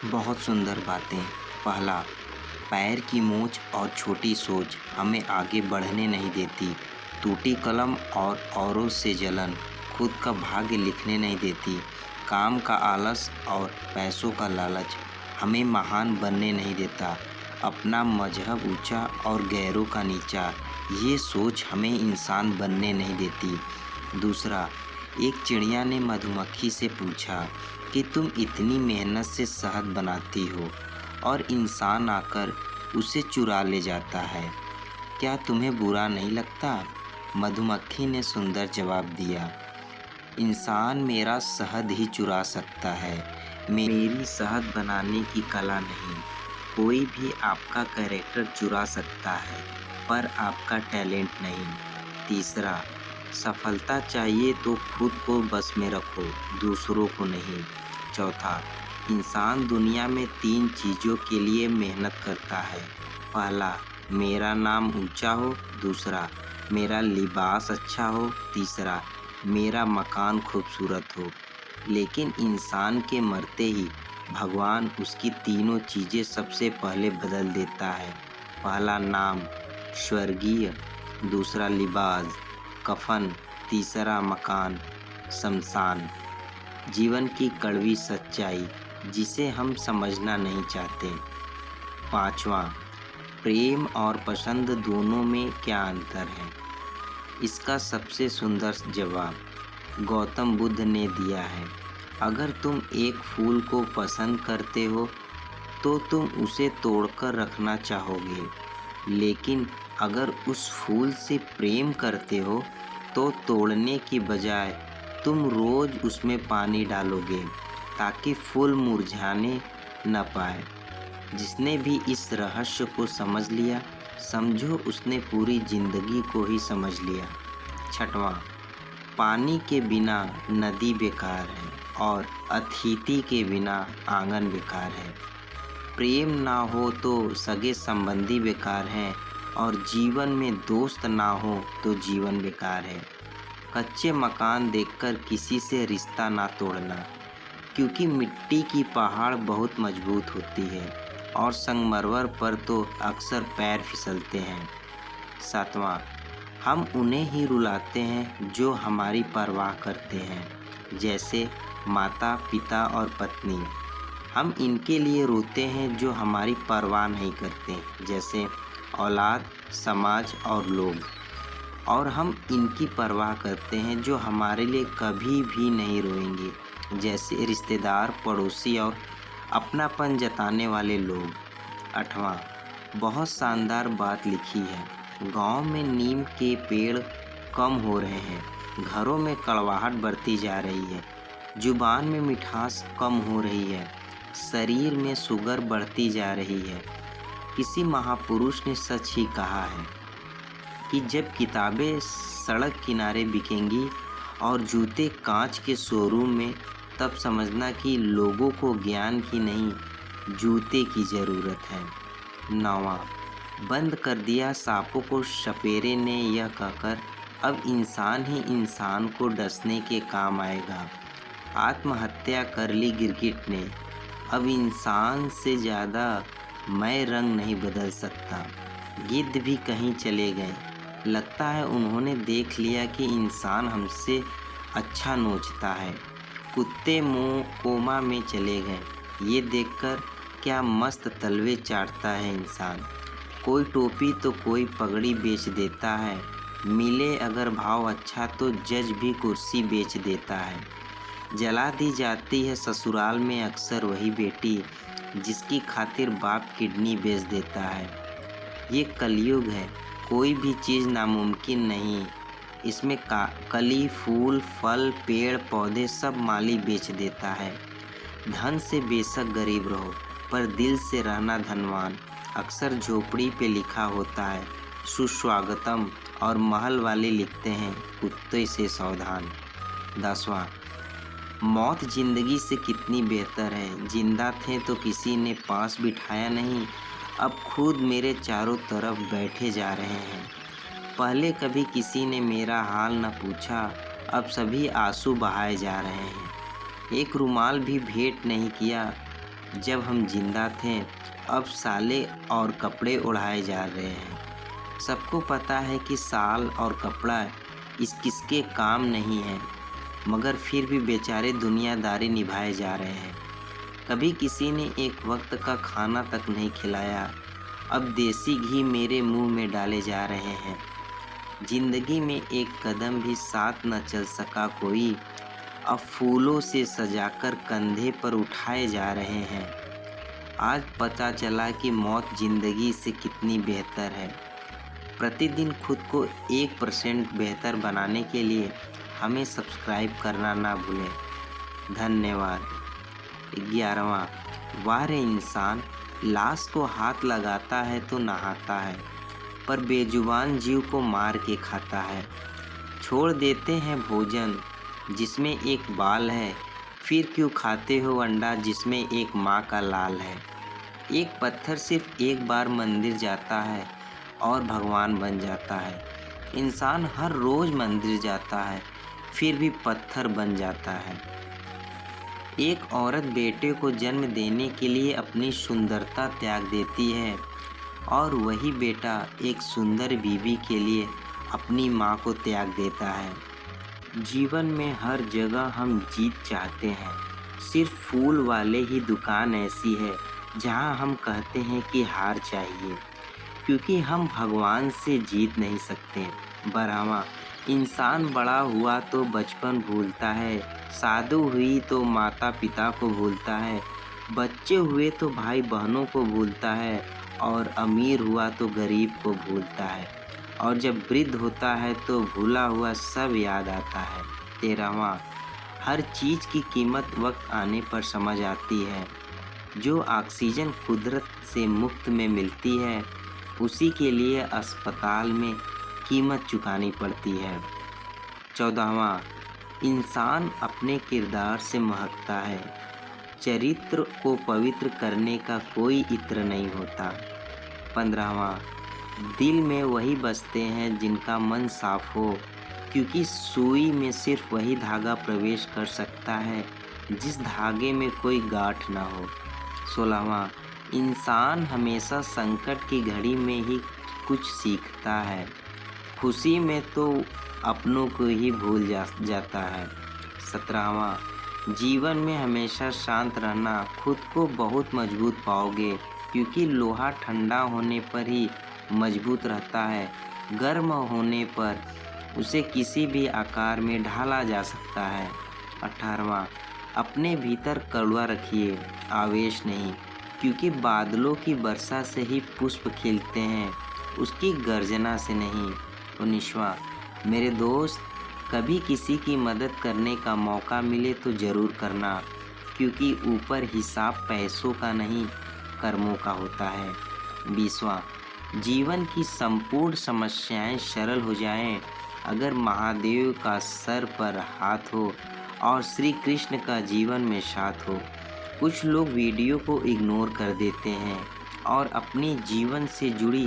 बहुत सुंदर बातें। पहला, पैर की मोच और छोटी सोच हमें आगे बढ़ने नहीं देती। टूटी कलम और औरों से जलन खुद का भाग्य लिखने नहीं देती। काम का आलस और पैसों का लालच हमें महान बनने नहीं देता। अपना मजहब ऊंचा और गैरों का नीचा, ये सोच हमें इंसान बनने नहीं देती। दूसरा, एक चिड़िया ने मधुमक्खी से पूछा कि तुम इतनी मेहनत से शहद बनाती हो और इंसान आकर उसे चुरा ले जाता है, क्या तुम्हें बुरा नहीं लगता? मधुमक्खी ने सुंदर जवाब दिया, इंसान मेरा शहद ही चुरा सकता है, मेरी शहद बनाने की कला नहीं। कोई भी आपका कैरेक्टर चुरा सकता है पर आपका टैलेंट नहीं। तीसरा, सफलता चाहिए तो खुद को बस में रखो, दूसरों को नहीं। चौथा, इंसान दुनिया में 3 चीज़ों के लिए मेहनत करता है। पहला, मेरा नाम ऊंचा हो। दूसरा, मेरा लिबास अच्छा हो। तीसरा, मेरा मकान खूबसूरत हो। लेकिन इंसान के मरते ही भगवान उसकी तीनों चीज़ें सबसे पहले बदल देता है। पहला नाम स्वर्गीय, दूसरा लिबास कफन, तीसरा मकान शमशान। जीवन की कड़वी सच्चाई जिसे हम समझना नहीं चाहते। पांचवा, प्रेम और पसंद दोनों में क्या अंतर है? इसका सबसे सुंदर जवाब गौतम बुद्ध ने दिया है। अगर तुम एक फूल को पसंद करते हो तो तुम उसे तोड़कर रखना चाहोगे, लेकिन अगर उस फूल से प्रेम करते हो तो तोड़ने की बजाय तुम रोज उसमें पानी डालोगे ताकि फूल मुरझाने न पाए। जिसने भी इस रहस्य को समझ लिया, समझो उसने पूरी जिंदगी को ही समझ लिया। छठवां, पानी के बिना नदी बेकार है और अतिथि के बिना आंगन बेकार है। प्रेम ना हो तो सगे संबंधी बेकार हैं और जीवन में दोस्त ना हो तो जीवन बेकार है। कच्चे मकान देखकर किसी से रिश्ता ना तोड़ना, क्योंकि मिट्टी की पहाड़ बहुत मजबूत होती है और संगमरमर पर तो अक्सर पैर फिसलते हैं। सातवां, हम उन्हें ही रुलाते हैं जो हमारी परवाह करते हैं, जैसे माता, पिता और पत्नी। हम इनके लिए रोते हैं जो हमारी परवाह नहीं करते, जैसे औलाद, समाज और लोग। और हम इनकी परवाह करते हैं जो हमारे लिए कभी भी नहीं रोएंगे, जैसे रिश्तेदार, पड़ोसी और अपनापन जताने वाले लोग। आठवां, बहुत शानदार बात लिखी है। गांव में नीम के पेड़ कम हो रहे हैं, घरों में कड़वाहट बढ़ती जा रही है, जुबान में मिठास कम हो रही है, शरीर में शुगर बढ़ती जा रही है। किसी महापुरुष ने सच ही कहा है कि जब किताबें सड़क किनारे बिकेंगी और जूते कांच के शोरूम में, तब समझना कि लोगों को ज्ञान की नहीं, जूते की ज़रूरत है। 9वां, बंद कर दिया सांपों को सपेरे ने यह कहकर अब इंसान ही इंसान को डसने के काम आएगा। आत्महत्या कर ली गिरगिट ने, अब इंसान से ज़्यादा मैं रंग नहीं बदल सकता। गिद्ध भी कहीं चले गए, लगता है उन्होंने देख लिया कि इंसान हमसे अच्छा नोचता है। कुत्ते मुँह कोमा में चले गए, ये देखकर क्या मस्त तलवे चाटता है इंसान। कोई टोपी तो कोई पगड़ी बेच देता है, मिले अगर भाव अच्छा तो जज भी कुर्सी बेच देता है। जला दी जाती है ससुराल में अक्सर वही बेटी जिसकी खातिर बाप किडनी बेच देता है। ये कलयुग है, कोई भी चीज़ नामुमकिन नहीं। इसमें कली, फूल, फल, पेड़ पौधे सब माली बेच देता है। धन से बेशक गरीब रहो पर दिल से रहना धनवान। अक्सर झोपड़ी पे लिखा होता है सुस्वागतम और महल वाले लिखते हैं कुत्ते से सावधान। 10वां, मौत जिंदगी से कितनी बेहतर है। जिंदा थे तो किसी ने पास बिठाया नहीं, अब खुद मेरे चारों तरफ बैठे जा रहे हैं। पहले कभी किसी ने मेरा हाल न पूछा, अब सभी आंसू बहाए जा रहे हैं। एक रुमाल भी भेंट नहीं किया जब हम जिंदा थे, अब साले और कपड़े उड़ाए जा रहे हैं। सबको पता है कि साल और कपड़ा इस किसके काम नहीं है, मगर फिर भी बेचारे दुनियादारी निभाए जा रहे हैं। कभी किसी ने एक वक्त का खाना तक नहीं खिलाया, अब देसी घी मेरे मुंह में डाले जा रहे हैं। जिंदगी में एक कदम भी साथ न चल सका कोई, अब फूलों से सजाकर कंधे पर उठाए जा रहे हैं। आज पता चला कि मौत जिंदगी से कितनी बेहतर है। प्रतिदिन खुद को 1% बेहतर बनाने के लिए हमें सब्सक्राइब करना ना भूलें। धन्यवाद। 11वां, वाह रे इंसान, लाश को हाथ लगाता है तो नहाता है, पर बेजुबान जीव को मार के खाता है। छोड़ देते हैं भोजन जिसमें एक बाल है, फिर क्यों खाते हो अंडा जिसमें एक माँ का लाल है। एक पत्थर सिर्फ एक बार मंदिर जाता है और भगवान बन जाता है। इंसान हर रोज मंदिर जाता है, फिर भी पत्थर बन जाता है। एक औरत बेटे को जन्म देने के लिए अपनी सुंदरता त्याग देती है, और वही बेटा एक सुंदर बीवी के लिए अपनी माँ को त्याग देता है। जीवन में हर जगह हम जीत चाहते हैं, सिर्फ फूल वाले ही दुकान ऐसी है जहाँ हम कहते हैं कि हार चाहिए, क्योंकि हम भगवान से जीत नहीं सकते। 12वां, इंसान बड़ा हुआ तो बचपन भूलता है, शादी हुई तो माता पिता को भूलता है, बच्चे हुए तो भाई बहनों को भूलता है, और अमीर हुआ तो गरीब को भूलता है, और जब वृद्ध होता है तो भूला हुआ सब याद आता है। 13वां, हर चीज़ की कीमत वक्त आने पर समझ आती है। जो ऑक्सीजन कुदरत से मुफ्त में मिलती है, उसी के लिए अस्पताल में कीमत चुकानी पड़ती है। 14वां, इंसान अपने किरदार से महकता है, चरित्र को पवित्र करने का कोई इत्र नहीं होता। 15वां, दिल में वही बसते हैं जिनका मन साफ हो, क्योंकि सुई में सिर्फ वही धागा प्रवेश कर सकता है जिस धागे में कोई गांठ ना हो। 16वां, इंसान हमेशा संकट की घड़ी में ही कुछ सीखता है, खुशी में तो अपनों को ही भूल जाता है। 17वां, जीवन में हमेशा शांत रहना, खुद को बहुत मजबूत पाओगे, क्योंकि लोहा ठंडा होने पर ही मजबूत रहता है, गर्म होने पर उसे किसी भी आकार में ढाला जा सकता है। 18वां, अपने भीतर कड़वा रखिए, आवेश नहीं, क्योंकि बादलों की वर्षा से ही पुष्प खिलते हैं, उसकी गर्जना से नहीं। 19वां, मेरे दोस्त, कभी किसी की मदद करने का मौका मिले तो ज़रूर करना, क्योंकि ऊपर हिसाब पैसों का नहीं, कर्मों का होता है। 20वां, जीवन की संपूर्ण समस्याएं सरल हो जाएं अगर महादेव का सर पर हाथ हो और श्री कृष्ण का जीवन में साथ हो। कुछ लोग वीडियो को इग्नोर कर देते हैं और अपने जीवन से जुड़ी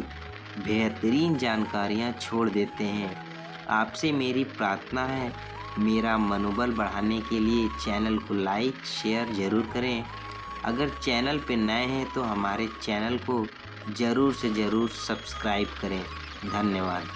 बेहतरीन जानकारियां छोड़ देते हैं। आपसे मेरी प्रार्थना है, मेरा मनोबल बढ़ाने के लिए चैनल को लाइक शेयर ज़रूर करें। अगर चैनल पे नए हैं तो हमारे चैनल को ज़रूर से ज़रूर सब्सक्राइब करें। धन्यवाद।